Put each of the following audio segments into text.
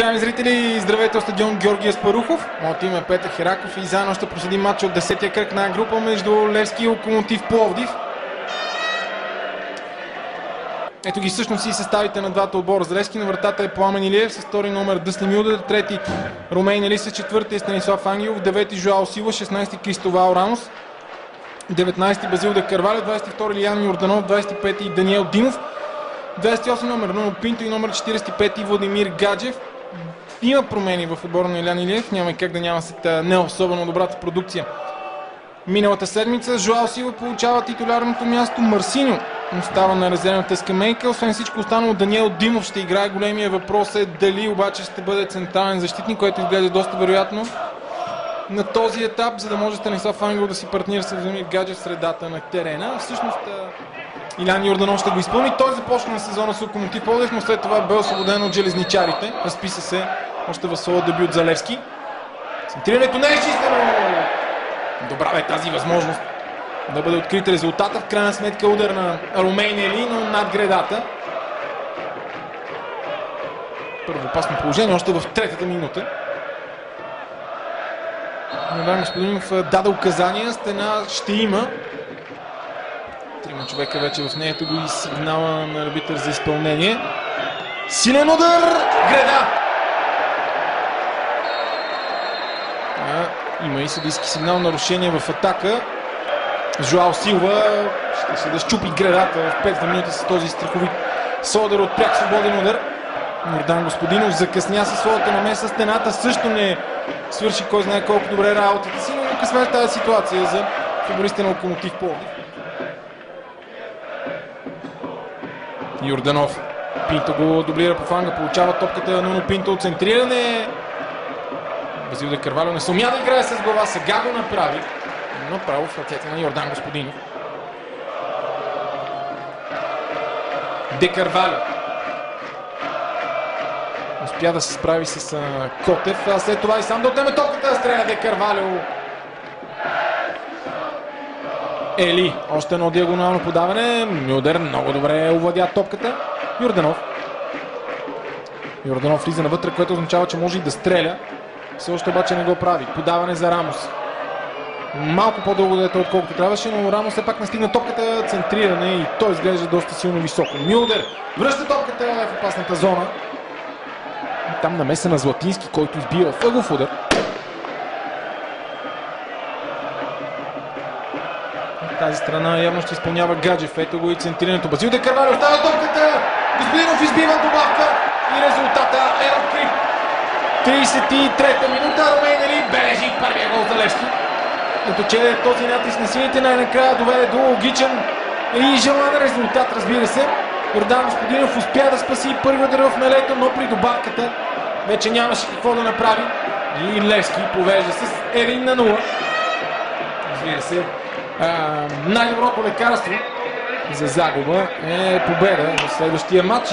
Уважаеми зрители, здравейте от стадион Георги Аспарухов. Моето име е Петър Хераков и заедно ще проследим матча от 10-я кръг на група между Левски и Локомотив Пловдив. Ето ги всъщност и съставите на двата отбора. За Левски на вратата е Пламен Илиев с втори номер Дъсни Мюлдер, трети Ромейн Елиса, четвърти е Станислав Ангелов, девети Жоао Сила, 16-ти Кристовал Рамос, 19-ти Базил де Карвалю, 22-ти Илиян Йорданов, 25-ти Даниел Димов, 28 номер Нуно Пинто и номер 45 Владимир Гаджев. Има промени в отбора на Илиян Илиев, няма как да няма след не особено добрата продукция. Миналата седмица Жоао Сила получава титулярното място, Марсиньо остава на резервната скамейка. Освен всичко останало, Даниел Димов ще играе. Големия въпрос е дали обаче ще бъде централен защитник, което изглежда доста вероятно на този етап, за да може Станислав Ангелов да си партнира с Владимир Гаджев в средата на терена. Всъщност Илиян Йорданов ще го изпълни. Той започна на сезона с Локомотив Пловдив, но след това бе освободен от железничарите. Разписа се още в своя дебют за Левски. Центрирането не е изчистено. Добра е тази възможност да бъде открит резултата. В крайна сметка удар на Ромейн Ели, но над гредата. Първо опасно положение, още в третата минута. Иван Господинов даде указания, стена ще има. Трима човека вече в нея, го и сигнала на арбитър за изпълнение. Силен удар! Греда! Има и съдийски сигнал, нарушение в атака. Жоао Силва ще се да щупи гредата в 5 минути с този страховит содър от пряк свободен удар. Йордан Господинов закъсня със своята намеса. Стената също не свърши кой знае колко добре работата си, но късва тази ситуация за футболистите на Локомотив Пловдив. Йорданов. Пинто го дублира по фланга, получава топката на Нуно Пинто от центриране. Базил де Карвалю не сумя да играе с глава, сега го направи. Направо в ръцете на Йордан Господинов. Де Карвалю успя да се справи с Котев, а след това и сам да отнеме топката, стреля Де Карвалю. Ели, още едно диагонално подаване. Мюлдер много добре овладя топката. Йорданов влиза навътре, което означава, че може и да стреля. Все още обаче не го прави. Подаване за Рамос. Малко по-дълго дете отколкото трябваше, но Рамос все пак настигна топката, центриране и той изглежда доста силно високо. Мюлдер връща топката в опасната зона. Там намеса на Златински, който избива въгъв удар. От тази страна явно ще изпълнява Гаджев. Ето го и центрирането. Базил де Карвалю остава топката. Господинов избива добавка и резултата е открит. 33-та минута. Ромейн Ели бележи първия гол за Левски. Като че този натиск на сините най-накрая доведе до логичен и желан резултат, разбира се. Йордан Господинов успя да спаси първия удар в налето, но при добавката вече нямаше какво да направи. И Левски повежда с 1-0. Разбира се, най-доброто лекарство за загуба е победа в следващия матч.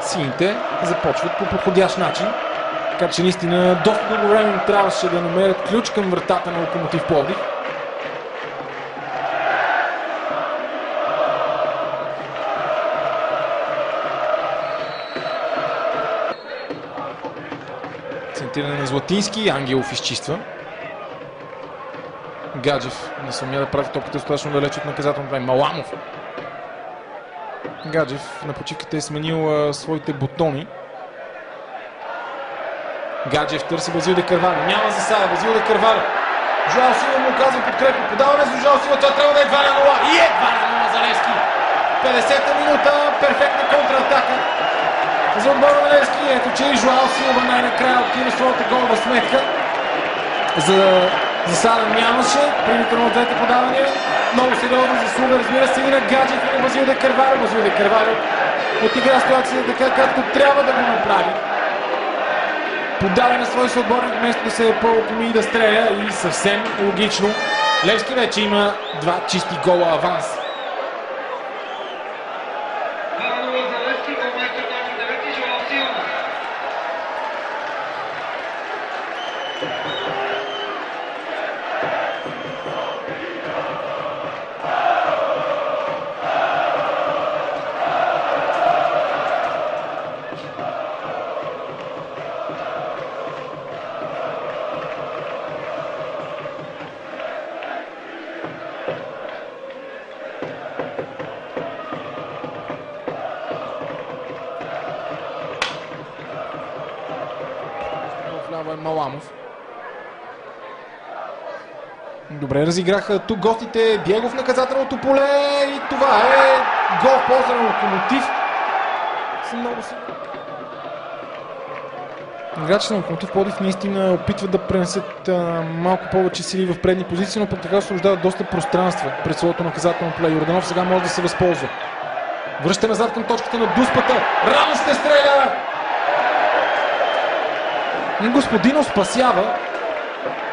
Сините започват по подходящ начин. Така че наистина доста дълго време трябваше да намерят ключ към вратата на Локомотив Пловдив. Центриране на Златински, Ангелов изчиства. Гаджев не сумя да прави топката достатъчно далеч от наказателното време. Маламов. Гаджев на почивката е сменил своите бутони. Гаджев търси Базил де Карвалю. Няма засада. Базил де Карвалю. Жоао Сила му оказва подкрепа. Подаване за Жоао Сила. Това трябва да е 2-0. И е 2-0 за Левски. 50-та минута. Перфектна контратака за отбора на Левски. Ето че и Жоао Сила най-накрая открива своята голова сметка. За засада нямаше. Примитърно от двете подавания. Много сериозна заслуга, разбира се, и на Гаджев и на Базил де Карвалю. Базил де Карвалю отигра ситуацията така, както трябва да го направи. Подава на свой съотборник, вместо да се пълкоми и да стреля, и съвсем логично. Левски вече има 2 чисти гола аванс. Вляво е Маламов. Добре разиграха тук гостите. Диего в наказателното поле и това е гол в полза на Локомотив. Играчите на Локомотив Пловдив наистина опитват да пренесат малко повече сили в предни позиции, но пък така освобождават доста пространства пред своето наказателно поле. Йорданов сега може да се възползва. Връща назад към точката на Дуспата. Рамос ще стреля! И Господинов спасява.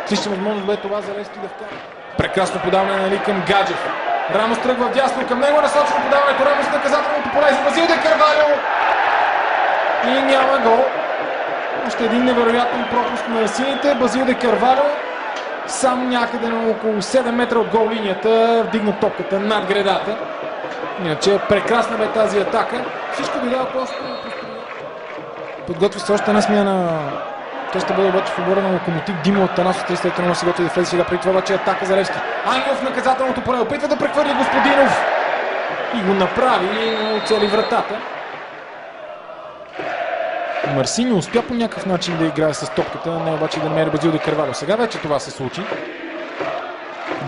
Отлична възможност бе това за Левски да вкара. Прекрасно подаване нали, към Гаджев. Рамос тръгва вдясно към него, насочено подаването. Рамос наказателното поле за Базил де Карвалио. И няма гол. Още един невероятен пропуск на сините. Базил де Карвалио сам някъде на около 7 метра от гол линията вдигна топката над гредата. Иначе прекрасна бе тази атака. Всичко би дава просто. Подготви се още една смяна. Той ще бъде обаче в отбора на Локомотив. Димо от Танасов, 33 но се готви да влезе сега. Преди това обаче атака за Левски. Ангелов наказателното поле. Опитва да прехвърли Господинов. И го направи, но цели вратата. Марсини успя по някакъв начин да играе с топката, не обаче да намери Базил де Карвалио. Сега вече това се случи.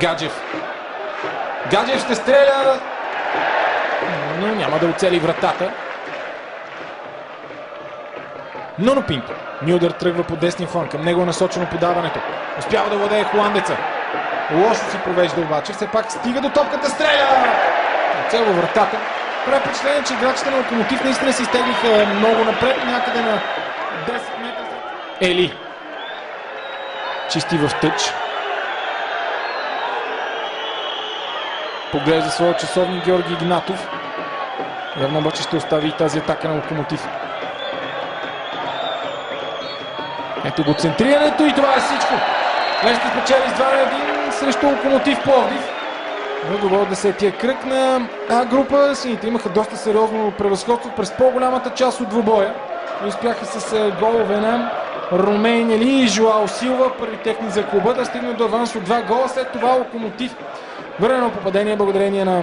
Гаджев. Гаджев ще стреля, но няма да оцели вратата. Ноно Пинто. Милдър тръгва по десния фланг. Към него е насочено подаването. Успява да владее холандеца. Лошо си провежда обаче. Все пак стига до топката, стреля! Цел във вратата. Прави впечатление, че играчите на Локомотив наистина се изтеглиха много напред, някъде на 10 метра. Ели. Чисти в тъч. Поглежда своя часовник Георги Игнатов. Явно обаче ще остави и тази атака на Локомотив. Ето го центрирането и това е всичко. Левски спечели с 2-1 срещу Локомотив Пловдив. Много от 10-тия кръг на А група. Сините имаха доста сериозно превъзходство през по-голямата част от двубоя. И успяха с голове на Ромейн Ели и Жоао Силва, първи техни за клуба, да стигнат до аванс от 2 гола. След това Локомотив върнено попадение благодарение на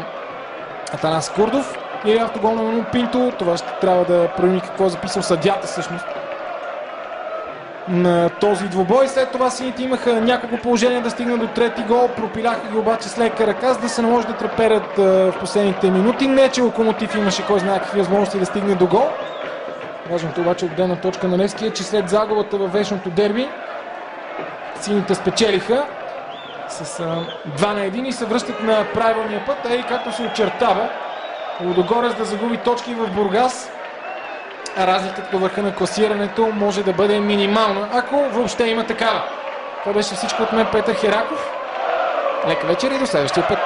Атанас Курдов или автогол на Ноно Пинто. Това ще трябва да проверим какво е записал съдията всъщност на този двубой. След това сините имаха няколко положения да стигнат до трети гол. Пропиляха ги обаче с лека ръка, за да се наложи да треперят в последните минути. Не, че Локомотив имаше кой знае какви възможности да стигне до гол. Важното обаче от гледна точка на Левски е, че след загубата във вечното дерби сините спечелиха с 2-1 и се връщат на правилния път, а и както се очертава Лудогорец да загуби точки в Бургас. Разликата до върха на класирането може да бъде минимална, ако въобще има такава. Това беше всичко от мен, Петър Хераков. Лека вечер и до следващия път.